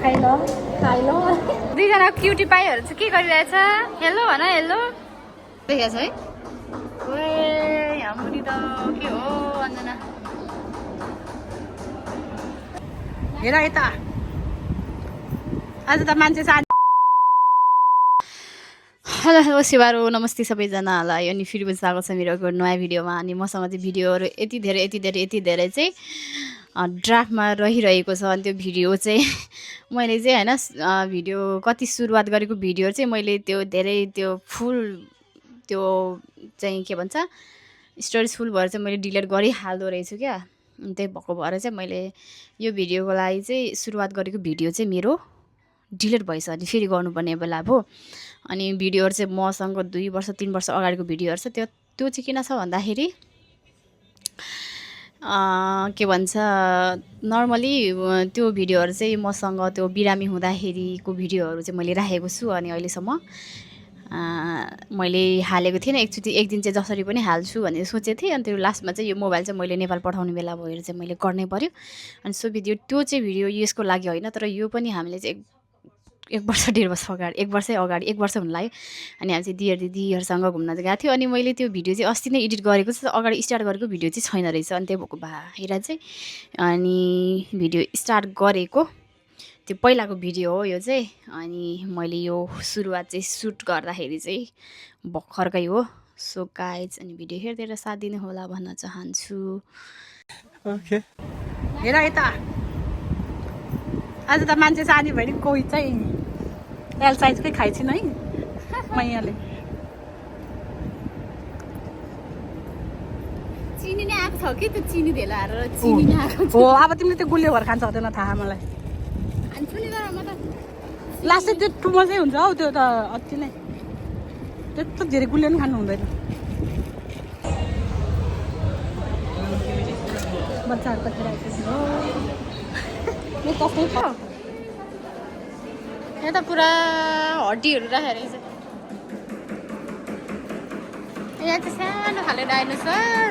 खाइलो दुईजना क्युटी पाइहरू चाहिँ के गरिरहेछ हेलो भन हेलो देखेको छ है ओए यहाँ मुनि त के हो अन्जना हेर यता आज त मान्छे हेलो हेलो शिवारो नमस्ते सबैजनालाई अनि फेरि पनि स्वागत छ मेरो नयाँ भिडियोमा अनि मसँग चाहिँ भिडियोहरू यति धेरै चाहिँ ड्राफ्टमा रहिरहेको छ अनि त्यो भिडियो चाहिँ मैले चाहिँ हैन भिडियो कति सुरुवात गरेको भिडियो चाहिँ मैले त्यो धेरै त्यो फुल त्यो चाहिँ के भन्छ स्टोरेज फुल भएर चाहिँ मैले डिलिट गरिहाल्दो रहेछु क्या अनि त्यही भएको भएर चाहिँ मैले यो भिडियोको लागि चाहिँ सुरुवात गरेको भिडियो चाहिँ मेरो डिलिट भइसक्यो अनि फेरि गर्नुपर्ने बेला भयो अनि भिडियोहरू चाहिँ मसँग 2 वर्ष 3 वर्ष अगाडिको भिडियोहरू छ त्यो चाहिँ किन छ भन्दाखेरि के भन्छ नर्मली त्यो भिडियोहरू चाहिँ मसँग त्यो बिरामी हुँदाखेरिको भिडियोहरू चाहिँ मैले राखेको छु अनि अहिलेसम्म मैले हालेको थिएन एक दिन चाहिँ जसरी पनि हाल्छु भनेर सोचेको थिएँ अनि त्यो लास्टमा चाहिँ यो मोबाइल चाहिँ मैले नेपाल पठाउने बेला भएर चाहिँ मैले गर्नै पर्यो अनि सो त्यो चाहिँ भिडियो यसको लागि होइन तर यो पनि हामीले चाहिँ एक वर्ष 1.5 वर्ष अगाडि 1 वर्षै अगाडि 1 वर्ष हुन लाग्यो अनि हामी चाहिँ दिदीहरूसँग घुम्न गएको थियो अनि मैले त्यो भिडियो चाहिँ अस्ति नै एडिट गरेको छु अगाडि स्टार्ट गरेको भिडियो चाहिँ छैन रहेछ अनि त्यही भएको भएर चाहिँ अनि भिडियो स्टार्ट गरेको त्यो पहिलाको भिडियो हो यो चाहिँ अनि मैले यो सुरुवात चाहिँ सुट गर्दाखेरि चाहिँ भर्खरकै हो सो गाइज अनि भिडियो हेर्दै साथ दिनु होला भन्न चाहन्छु ओके हेर यता आज त मान्छे सानी भयो नि कोही चाहिँ एल साइजकै खाइछिन् है मैयाले चिनी नै आएको छ कि त्यो चिनी धेला हालेर चिनी नै आएको हो अब तिमीले त्यो गुलियो भएर खान सक्दैन थाहा मलाई खान्छु नि तर म त लास्ट त्यो टुमो चाहिँ हुन्छ हौ त्यो त अति नै त्यस्तो धेरै गुलियो पनि खानु हुँदैन बच्चाहरू कति राखेको हो यहाँ त पुरा हड्डीहरू राखेर रहेछ यहाँ चाहिँ सानो खाले डाइनोसर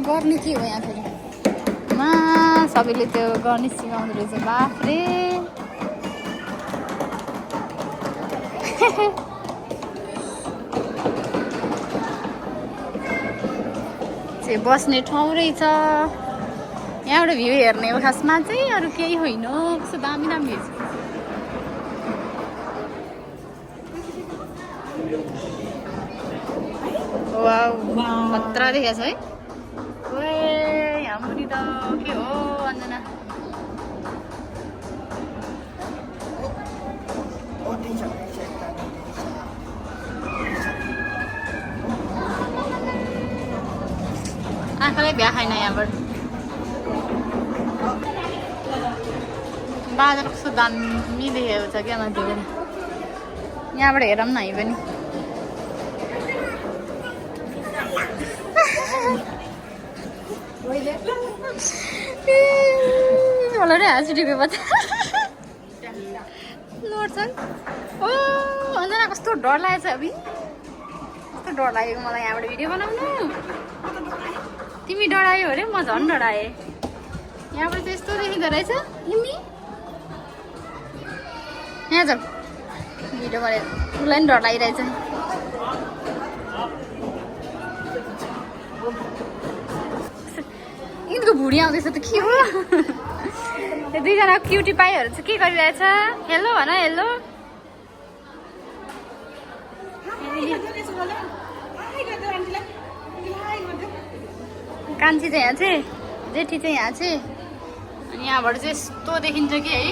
गर्ने के हो यहाँ फेरि सबैले त्यो गर्ने सिकाउँदो रहेछ बाफ्रे चाहिँ बस्ने ठाउँ रहेछ यहाँबाट भ्यू हेर्ने हो खासमा चाहिँ अरू केही होइन कस्तो दामी भ्यू खतरा देखेको छ है ओए यहाँ मुनि त के हो अन्जना आँखालाई भ्या खाइन यहाँबाट बाजार कस्तो दामी देखेको छ क्या मान्छे पनि यहाँबाट हेरौँ न हामी पनि होला रे हाँस उठेको बच्चा लड्छन् ओ अन्जना कस्तो डर लागेको छ अभि कस्तो डर लागेको मलाई यहाँबाट भिडियो बनाउनु तिमी डरायो अरे म झन् डराएँ यहाँबाट चाहिँ यस्तो देखिँदो रहेछ तिमी यहाँ जाऊ भिडियो गरेर उसलाई पनि डर लागिरहेछ यिनको भुँडी आउँदैछ त के हो यो दुईजना क्युटी पाइहरू चाहिँ के गरिरहेछ हेलो भन हेलो कान्छी चाहिँ यहाँ चाहिँ जेठी चाहिँ यहाँ चाहिँ अनि यहाँबाट चाहिँ यस्तो देखिन्छ कि है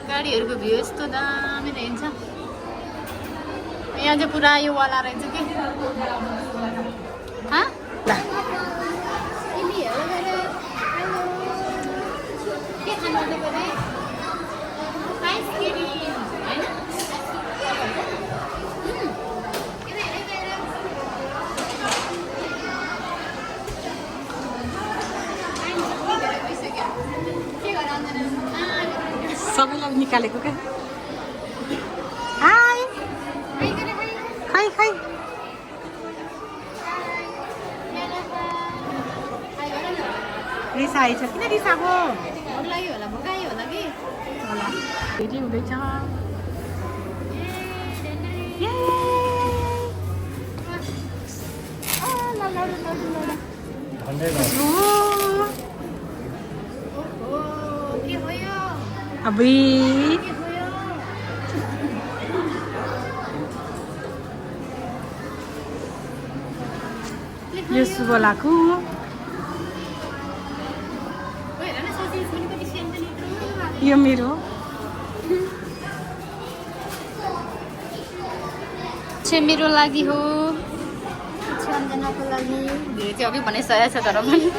गाडीहरूको भ्यू यस्तो दामी देखिन्छ यहाँ चाहिँ पुरा यो वाला रहेछ कि सबैलाई निकालेको क्या हाई हाई हाई रिसाएछ किन रिसाको भोक लाग्यो होला भोकायो होला कि होला फेरि हुँदैछ के भयो अबुई के भयो यो सुबोलाको यो मेरो चाहिँ मेरो लागि हो सम्झनाको लागि भिडियो चाहिँ अघि बनाइसकेको छ तर पनि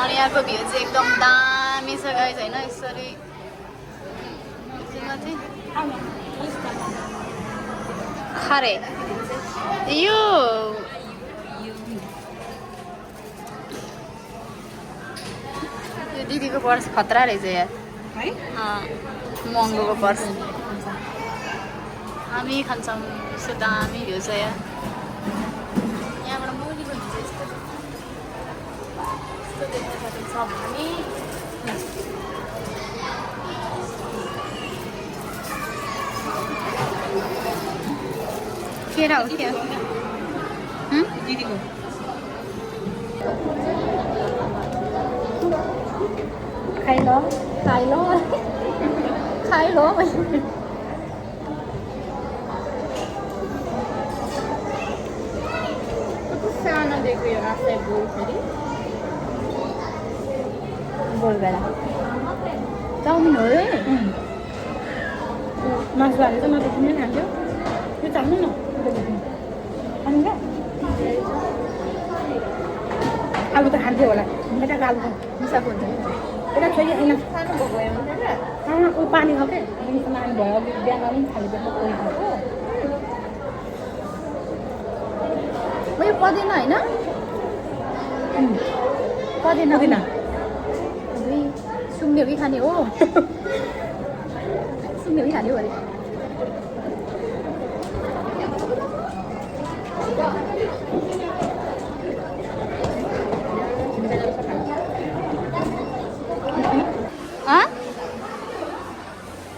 अनि यहाँको भ्यू चाहिँ एकदम दामी छ गाइस होइन यसरी खरे यो दिदीको पर्स खतरा रहेछ यार है महँगोको पर्स हामी खान्छौँ यस्तो दामी भ्यू छ यहाँ यहाँबाट मुलीको भ्यू चाहिँ यस्तो देख्न सकिन्छ हामी केरा हो क्या दिदीको खाइ लो खाइ लो खाइ लो सानो दिएको यो आफै बोल फेरि बोल बेला चाउमिन हो रे मासु हालेर चाहिँ नदेखि नै खान्थ्यो त्यो चाल्नु न खानु क्या आलु त खान्थ्यो होला यताको आलु त मिसाको हुन्छ यता फेरि होइन कि ऊ पानी खाएको दिनको नानी भयो अघि बिहान पनि खाली पेटमा कोही खाएको यो पदिना होइन पदिना पुदिना सुँग्ने हो कि खाने हो सुँग्ने हो कि खाने हो अरे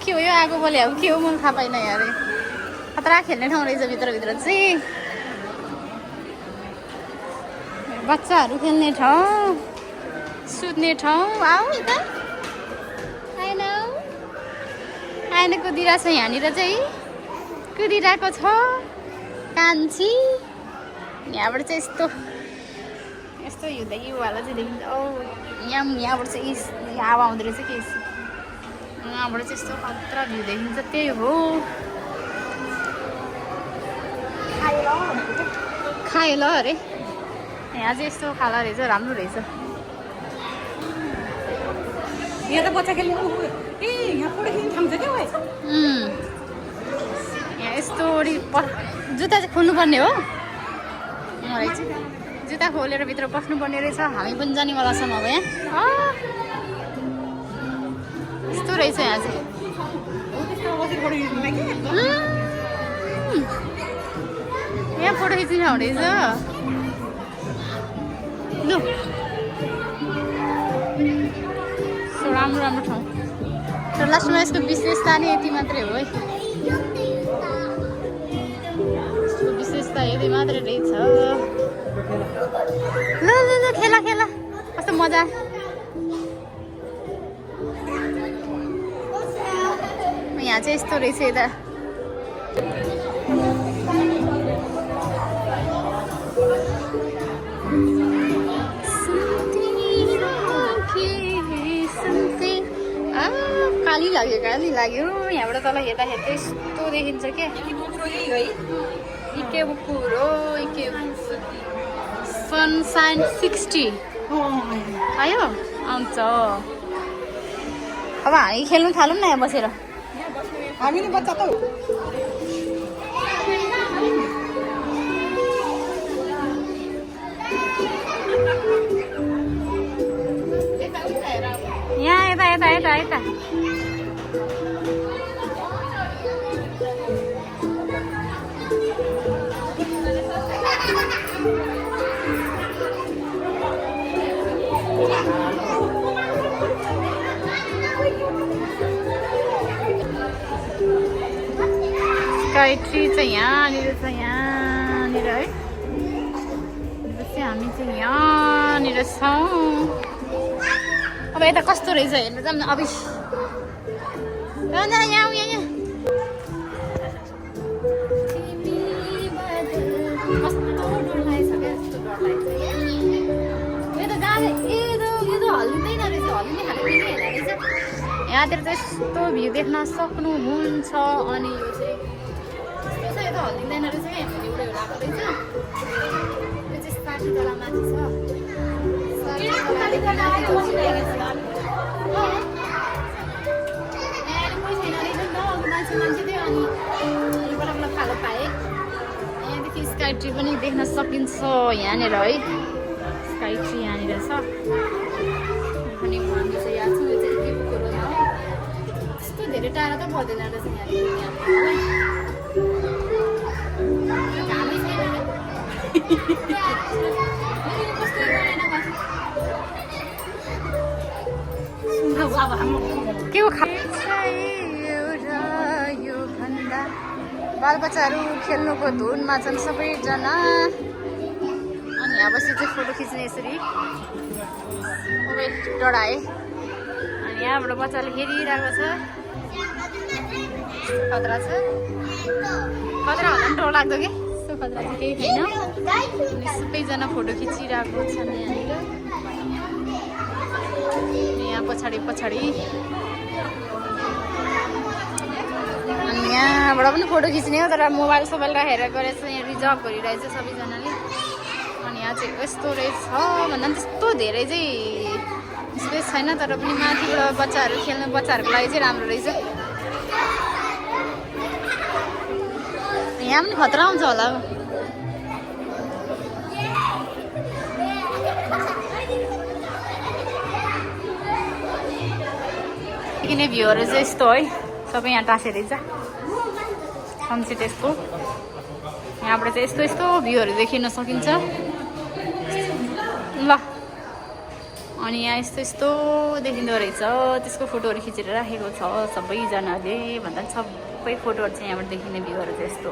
के हो यो आगो बोले अब के हो मैले थाहा पाइनँ यार खतरा खेल्ने ठाउँ रहेछ भित्रभित्र चाहिँ बच्चाहरू खेल्ने ठाउँ सुत्ने ठाउँ आऊ यता आएन आएन कुदिरहेको छ यहाँनिर चाहिँ कुदिरहेको छ कान्छी यहाँबाट चाहिँ यस्तो यस्तो हिउँदै युवाला चाहिँ देखिन्छ औ यहाँबाट चाहिँ हावा आउँदो रहेछ के यहाँबाट चाहिँ यस्तो खतरा भ्यू देखिन्छ त्यही हो खायो ल अरे यहाँ चाहिँ यस्तो खाला रहेछ राम्रो रहेछ यहाँ त बच्चा खेल्ने ए यहाँ पुरै खेल्ने ठाउँ छ क्या भाइ यहाँ यस्तो जुत्ता चाहिँ खोल्नुपर्ने हो रहेछ जुत्ता खोलेर भित्र बस्नुपर्ने रहेछ हामी पनि जानेवाला छौँ अब यहाँ यस्तो रहेछ यहाँ चाहिँ यहाँ फोटो खिच्ने ठाउँ रहेछ लु राम्रो राम्रो ठाउँ तर लास्टमा यसको विशेषता नै यति मात्रै हो है यसको विशेषता यति मात्रै रहेछ ल ल ल खेला खेला कस्तो मजा यहाँ चाहिँ यस्तो रहेछ यता काली लाग्यो यहाँबाट तल हेर्दाखेरि यस्तो देखिन्छ क्या इके कुरो इके सनसाइन 60 आयो आउँछ अब हामी खेल्नु थालौँ न यहाँ बसेर हामी नि बच्चा त यहाँ यता यता यता यता स्काई ट्री चाहिँ यहाँनिर छ, यहाँनिर है। हामी चाहिँ यहाँनिर छौँ। अब यता कस्तो रहेछ हेर्नु जाऊँ न। अब यहाँ कस्तो डर लागेछ क्या, यस्तो डर लागेछ। यो त जाँदै यो त हल्लिँदैन रहेछ, हल्लिने खाले पनि होइन रहेछ। यहाँतिर चाहिँ यस्तो भ्यू देख्न सक्नुहुन्छ। अनि यो चाहिँ यो त हल्लिँदैन रहेछ क्या, हेर्नु एउटा लगाएको रहेछ। यो चाहिँ साठी तला माथि छ। मान्छे थियो अनि बल्ल खालो पाएँ। यहाँदेखि स्काई ट्री पनि देख्न सकिन्छ यहाँनिर है। स्काई ट्री यहाँनिर छ। अनि हामी चाहिँ यहाँ छौँ। यो चाहिँ के बुकहरू हो त्यस्तो धेरै टाढा त पर्दैन रहेछ यहाँदेखि। घामै छैन कस्तो के हो बालबच्चाहरू खेल्नुको धुनमा छन् सबैजना। अनि यहाँ बसी चाहिँ फोटो खिच्ने यसरी डढाएँ। अनि यहाँबाट बच्चाले हेरिरहेको छ। खतरा छ, खतरा भन्दा पनि डर लाग्दो कि। यस्तो खतरा चाहिँ केही छैन। अनि सबैजना फोटो खिचिरहेको छन् यहाँनिर। यहाँ पछाडि अनि यहाँबाट पनि फोटो खिच्ने हो, तर मोबाइल सोबाइल राखेर गरेर चाहिँ यहाँ रिजर्भ गरिरहेछ सबैजनाले। अनि यहाँ चाहिँ यस्तो रहेछ भन्दा पनि त्यस्तो धेरै चाहिँ स्पेस छैन, तर पनि माथिबाट बच्चाहरू खेल्ने बच्चाहरूको लागि चाहिँ राम्रो रहेछ। यहाँ पनि खतरा हुन्छ होला अब। किने भ्यूहरू चाहिँ यस्तो है, सबै यहाँ टाँसेरै छ सनसेट यस्तो। यहाँबाट चाहिँ यस्तो यस्तो भ्यूहरू देखिन सकिन्छ ल। अनि यहाँ यस्तो यस्तो देखिँदो रहेछ, त्यसको फोटोहरू खिचेर राखेको छ सबैजनाले। भन्दा सबै फोटोहरू चाहिँ यहाँबाट देखिने भ्यूहरू चाहिँ यस्तो।